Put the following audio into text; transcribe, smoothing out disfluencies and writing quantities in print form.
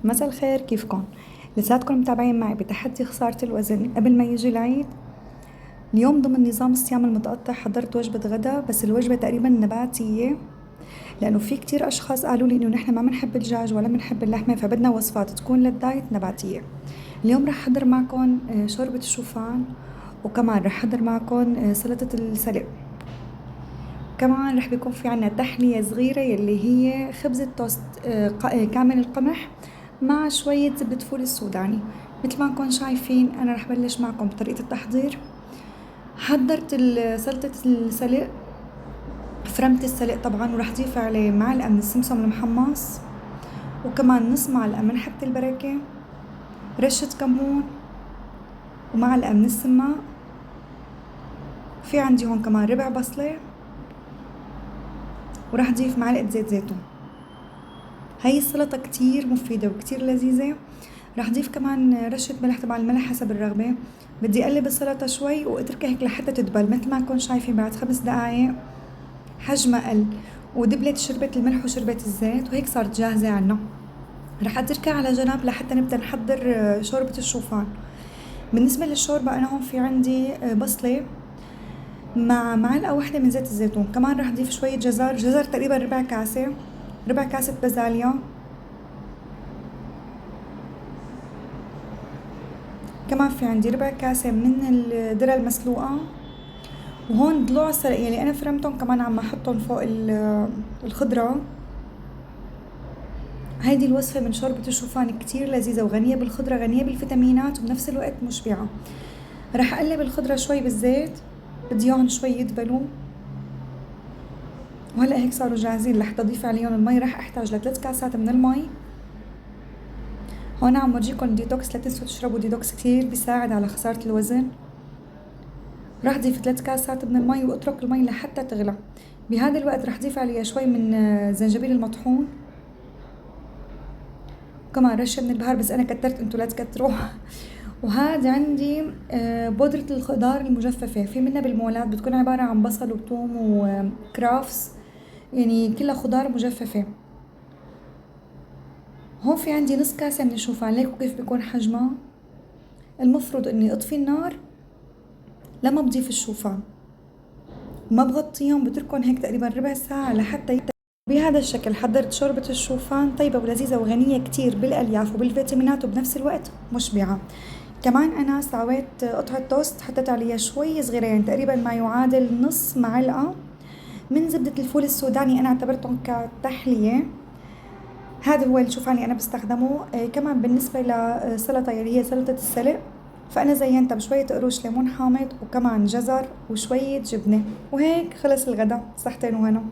مساء الخير، كيفكن؟ لساتكم متابعين معي بتحدي خسارة الوزن قبل ما يجي العيد. اليوم ضمن نظام الصيام المتقطع حضرت وجبة غدا، بس الوجبة تقريبا نباتية، لأنه في كتير أشخاص قالوا لي إنه نحن ما بنحب الدجاج ولا بنحب اللحمة، فبدنا وصفات تكون للدايت نباتية. اليوم رح أحضر معكم شوربة الشوفان، وكمان رح أحضر معكم سلطة السلق. كمان رح بيكون في عنا تحلية صغيرة يلي هي خبزة توست كامل القمح مع شوية زبدة فول السوداني. مثل ما انكم شايفين أنا رح بلش معكم بطريقة التحضير. حضرت سلطة السلق، فرمت السلق طبعا، ورح ضيف عليه معلقة من السمسم المحمص، وكمان نص معلقة من حبة البركة، رشة كمون، ومعلقة من السماق. في عندي هون كمان ربع بصلة، وراح ضيف معلقة زيت زيتون. هاي السلطة كتير مفيدة وكتير لذيذة. راح ضيف كمان رشة ملح، طبعا الملح حسب الرغبة. بدي اقلب السلطة شوي واتركها هيك لحتى تدبل. مثل ما نكون شايفين بعد 5 دقايق حجمها قل ودبلت، شربت الملح وشربت الزيت، وهيك صارت جاهزة عنا. راح اتركها على جنب لحتى نبدأ نحضر شوربة الشوفان. بالنسبة للشوربة انا هون في عندي بصلة مع معلقة واحدة من زيت الزيتون. كمان راح اضيف شوية جزر تقريبا ربع كاسة، ربع كاسة بازاليا. كمان في عندي ربع كاسة من الذرة المسلوقة. وهون ضلوع السلق يلي انا فرمتهم كمان عم احطهم فوق الخضرة. هيدي الوصفة من شوربة الشوفان كتير لذيذة وغنية بالخضرة، غنية بالفيتامينات، وبنفس الوقت مشبعة. رح اقلب الخضرة شوي بالزيت، بدي اياهم شوي يدبلوا. وهلا هيك صاروا جاهزين لحتى اضيف عليهم المي. رح احتاج ل3 كاسات من المي. هون عم ورجيكم ديتوكس، لا تنسوا تشربوا ديتوكس كتير بيساعد على خسارة الوزن. راح اضيف 3 كاسات من المي واترك المي لحتى تغلى. بهذا الوقت راح اضيف عليها شوي من زنجبيل المطحون، وكمان رشة من البهار، بس انا كترت، انتو لا تكتروا. وهذا عندي بودرة الخضار المجففة، في منها بالمولات بتكون عبارة عن بصل وثوم وكرافس، يعني كلها خضار مجففة. هون في عندي نص كاسة من الشوفان، ليكوا كيف بيكون حجمها. المفروض اني اطفي النار لما بضيف الشوفان، ما بغطيهم، بتركهم هيك تقريبا ربع ساعة لحتى بهذا الشكل. حضرت شوربة الشوفان طيبة ولذيذة وغنية كتير بالألياف وبالفيتامينات، وبنفس الوقت مشبعة. كمان أنا سويت قطعة توست، حطيت عليها شوي صغيرة، يعني تقريبا ما يعادل نص معلقة من زبدة الفول السوداني، أنا اعتبرتهم كتحلية. هذا هو الشوفان اللي أنا بستخدمه. كمان بالنسبة لسلطة اللي هي سلطة السلق، فأنا زينتها بشوية قروش ليمون حامض، وكمان جزر وشوية جبنة، وهيك خلص الغدا. صحتين وهنا.